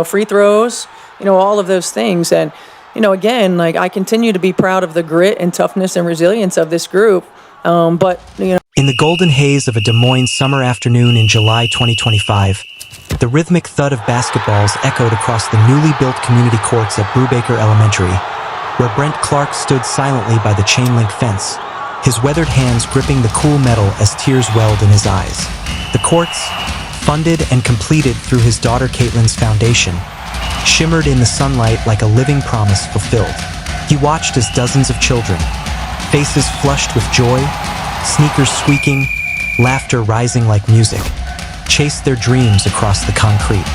free throws, all of those things. And, again, like, I continue to be proud of the grit and toughness and resilience of this group. But. In the golden haze of a Des Moines summer afternoon in July 2025, the rhythmic thud of basketballs echoed across the newly built community courts at Brubaker Elementary, where Brent Clark stood silently by the chain-link fence, his weathered hands gripping the cool metal as tears welled in his eyes. The courts, funded and completed through his daughter Caitlin's foundation, shimmered in the sunlight like a living promise fulfilled. He watched as dozens of children, faces flushed with joy, sneakers squeaking, laughter rising like music, chased their dreams across the concrete.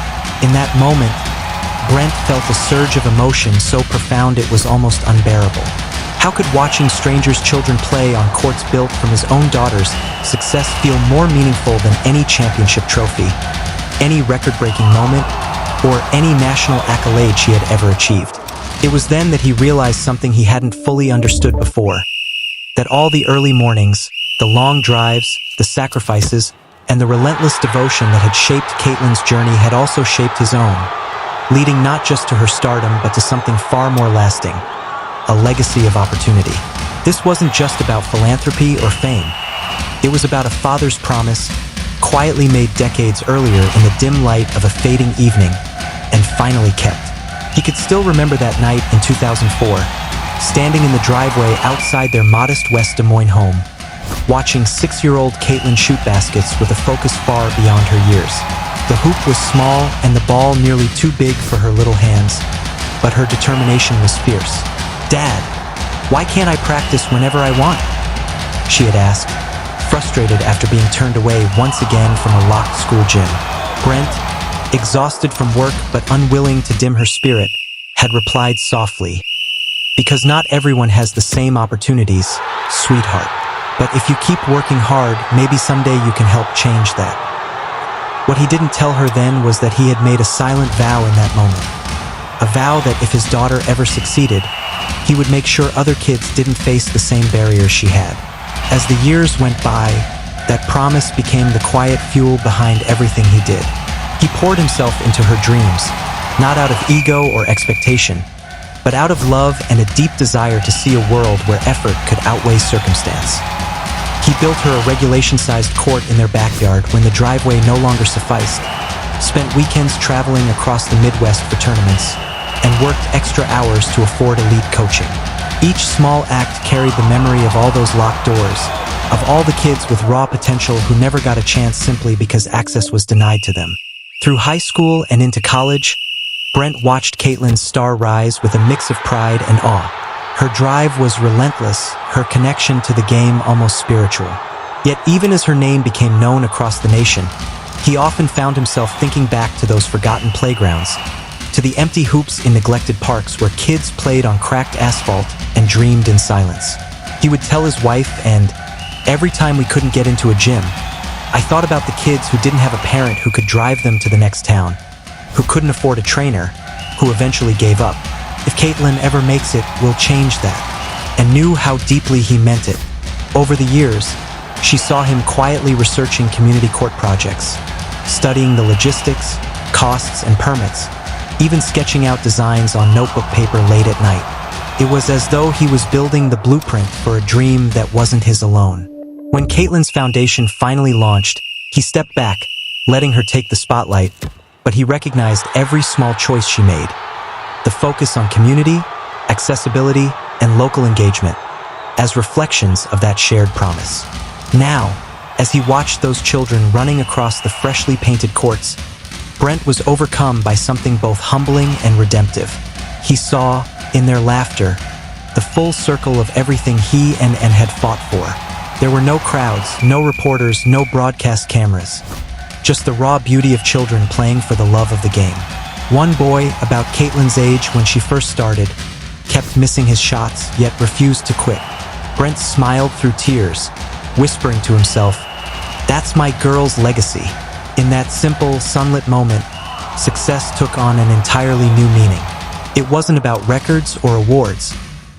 In that moment, Brent felt a surge of emotion so profound it was almost unbearable. How could watching strangers' children play on courts built from his own daughter's success feel more meaningful than any championship trophy, any record-breaking moment, or any national accolade she had ever achieved? It was then that he realized something he hadn't fully understood before, that all the early mornings, the long drives, the sacrifices, and the relentless devotion that had shaped Caitlin's journey had also shaped his own, leading not just to her stardom but to something far more lasting, a legacy of opportunity. This wasn't just about philanthropy or fame. It was about a father's promise, quietly made decades earlier in the dim light of a fading evening, and finally kept. He could still remember that night in 2004, standing in the driveway outside their modest West Des Moines home, watching 6-year-old Caitlin shoot baskets with a focus far beyond her years. The hoop was small and the ball nearly too big for her little hands, but her determination was fierce. "Dad, why can't I practice whenever I want?" she had asked, frustrated after being turned away once again from a locked school gym. Brent, exhausted from work but unwilling to dim her spirit, had replied softly, "Because not everyone has the same opportunities, sweetheart. But if you keep working hard, maybe someday you can help change that." What he didn't tell her then was that he had made a silent vow in that moment. A vow that if his daughter ever succeeded, he would make sure other kids didn't face the same barriers she had. As the years went by, that promise became the quiet fuel behind everything he did. He poured himself into her dreams, not out of ego or expectation, but out of love and a deep desire to see a world where effort could outweigh circumstance. He built her a regulation-sized court in their backyard when the driveway no longer sufficed, spent weekends traveling across the Midwest for tournaments, and worked extra hours to afford elite coaching. Each small act carried the memory of all those locked doors, of all the kids with raw potential who never got a chance simply because access was denied to them. Through high school and into college, Brent watched Caitlin's star rise with a mix of pride and awe. Her drive was relentless, her connection to the game almost spiritual. Yet even as her name became known across the nation, he often found himself thinking back to those forgotten playgrounds, to the empty hoops in neglected parks where kids played on cracked asphalt and dreamed in silence. He would tell his wife, and every time we couldn't get into a gym, I thought about the kids who didn't have a parent who could drive them to the next town, who couldn't afford a trainer, who eventually gave up. If Caitlin ever makes it, we'll change that, and knew how deeply he meant it. Over the years, she saw him quietly researching community court projects, studying the logistics, costs, and permits, even sketching out designs on notebook paper late at night. It was as though he was building the blueprint for a dream that wasn't his alone. When Caitlin's foundation finally launched, he stepped back, letting her take the spotlight, but he recognized every small choice she made. The focus on community, accessibility, and local engagement, as reflections of that shared promise. Now, as he watched those children running across the freshly painted courts, Brent was overcome by something both humbling and redemptive. He saw, in their laughter, the full circle of everything he and had fought for. There were no crowds, no reporters, no broadcast cameras. Just the raw beauty of children playing for the love of the game. One boy, about Caitlin's age when she first started, kept missing his shots, yet refused to quit. Brent smiled through tears, whispering to himself, "That's my girl's legacy." In that simple, sunlit moment, success took on an entirely new meaning. It wasn't about records or awards.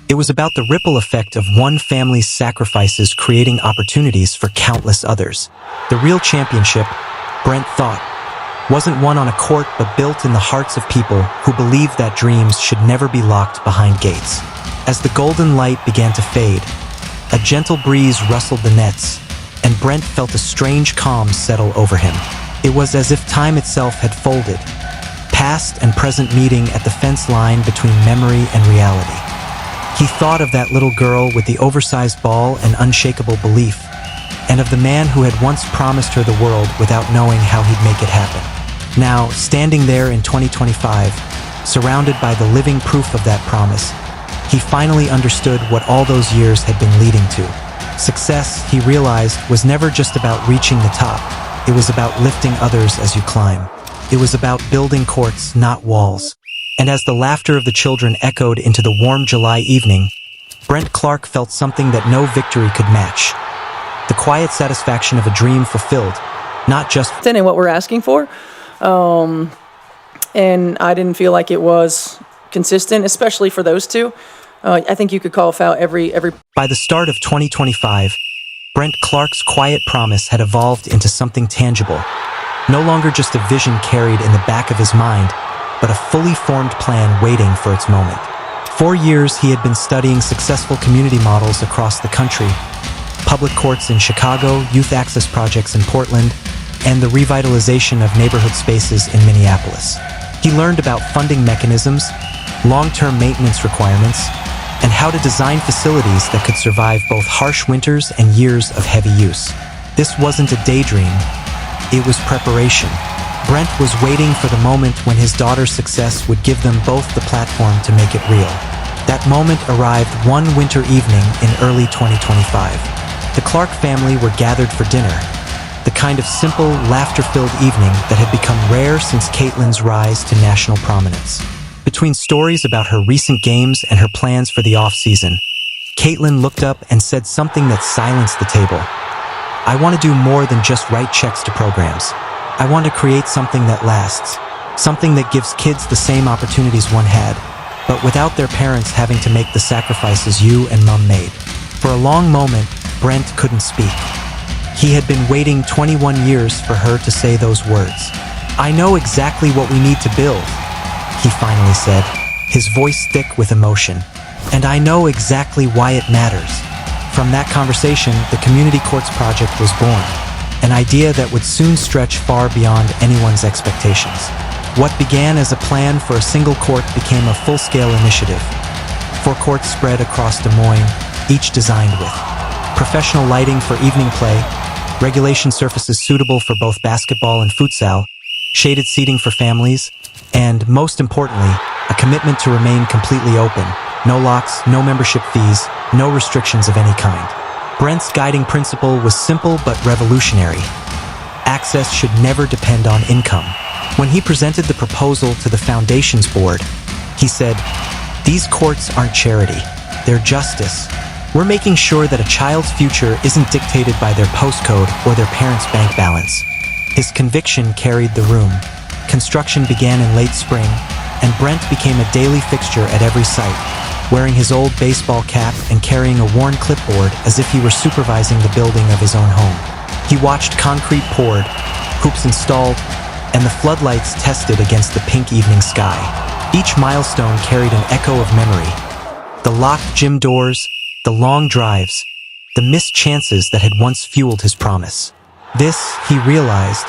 It was about the ripple effect of one family's sacrifices creating opportunities for countless others. The real championship, Brent thought, wasn't won on a court but built in the hearts of people who believed that dreams should never be locked behind gates. As the golden light began to fade, a gentle breeze rustled the nets, and Brent felt a strange calm settle over him. It was as if time itself had folded, past and present meeting at the fence line between memory and reality. He thought of that little girl with the oversized ball and unshakable belief, and of the man who had once promised her the world without knowing how he'd make it happen. Now, standing there in 2025, surrounded by the living proof of that promise, he finally understood what all those years had been leading to. Success, he realized, was never just about reaching the top. It was about lifting others as you climb. It was about building courts, not walls. And as the laughter of the children echoed into the warm July evening, Brent Clark felt something that no victory could match. The quiet satisfaction of a dream fulfilled, not just And what we're asking for. And I didn't feel like it was consistent, especially for those two. I think you could call a foul every. By the start of 2025, Brent Clark's quiet promise had evolved into something tangible. No longer just a vision carried in the back of his mind, but a fully formed plan waiting for its moment. For years, he had been studying successful community models across the country, public courts in Chicago, youth access projects in Portland, and the revitalization of neighborhood spaces in Minneapolis. He learned about funding mechanisms, long-term maintenance requirements, and how to design facilities that could survive both harsh winters and years of heavy use. This wasn't a daydream, it was preparation. Brent was waiting for the moment when his daughter's success would give them both the platform to make it real. That moment arrived one winter evening in early 2025. The Clark family were gathered for dinner, the kind of simple, laughter-filled evening that had become rare since Caitlin's rise to national prominence. Between stories about her recent games and her plans for the off-season, Caitlin looked up and said something that silenced the table. "I want to do more than just write checks to programs. I want to create something that lasts, something that gives kids the same opportunities one had, but without their parents having to make the sacrifices you and Mom made." For a long moment, Brent couldn't speak. He had been waiting 21 years for her to say those words. "I know exactly what we need to build," he finally said, his voice thick with emotion. "And I know exactly why it matters." From that conversation, the Community Courts Project was born, an idea that would soon stretch far beyond anyone's expectations. What began as a plan for a single court became a full-scale initiative. 4 courts spread across Des Moines, each designed with professional lighting for evening play, regulation surfaces suitable for both basketball and futsal, shaded seating for families, and, most importantly, a commitment to remain completely open. No locks, no membership fees, no restrictions of any kind. Brent's guiding principle was simple but revolutionary. Access should never depend on income. When he presented the proposal to the Foundation's board, he said, "These courts aren't charity, they're justice. We're making sure that a child's future isn't dictated by their postcode or their parents' bank balance." His conviction carried the room. Construction began in late spring, and Brent became a daily fixture at every site, wearing his old baseball cap and carrying a worn clipboard as if he were supervising the building of his own home. He watched concrete poured, hoops installed, and the floodlights tested against the pink evening sky. Each milestone carried an echo of memory. The locked gym doors, the long drives, the missed chances that had once fueled his promise. This, he realized,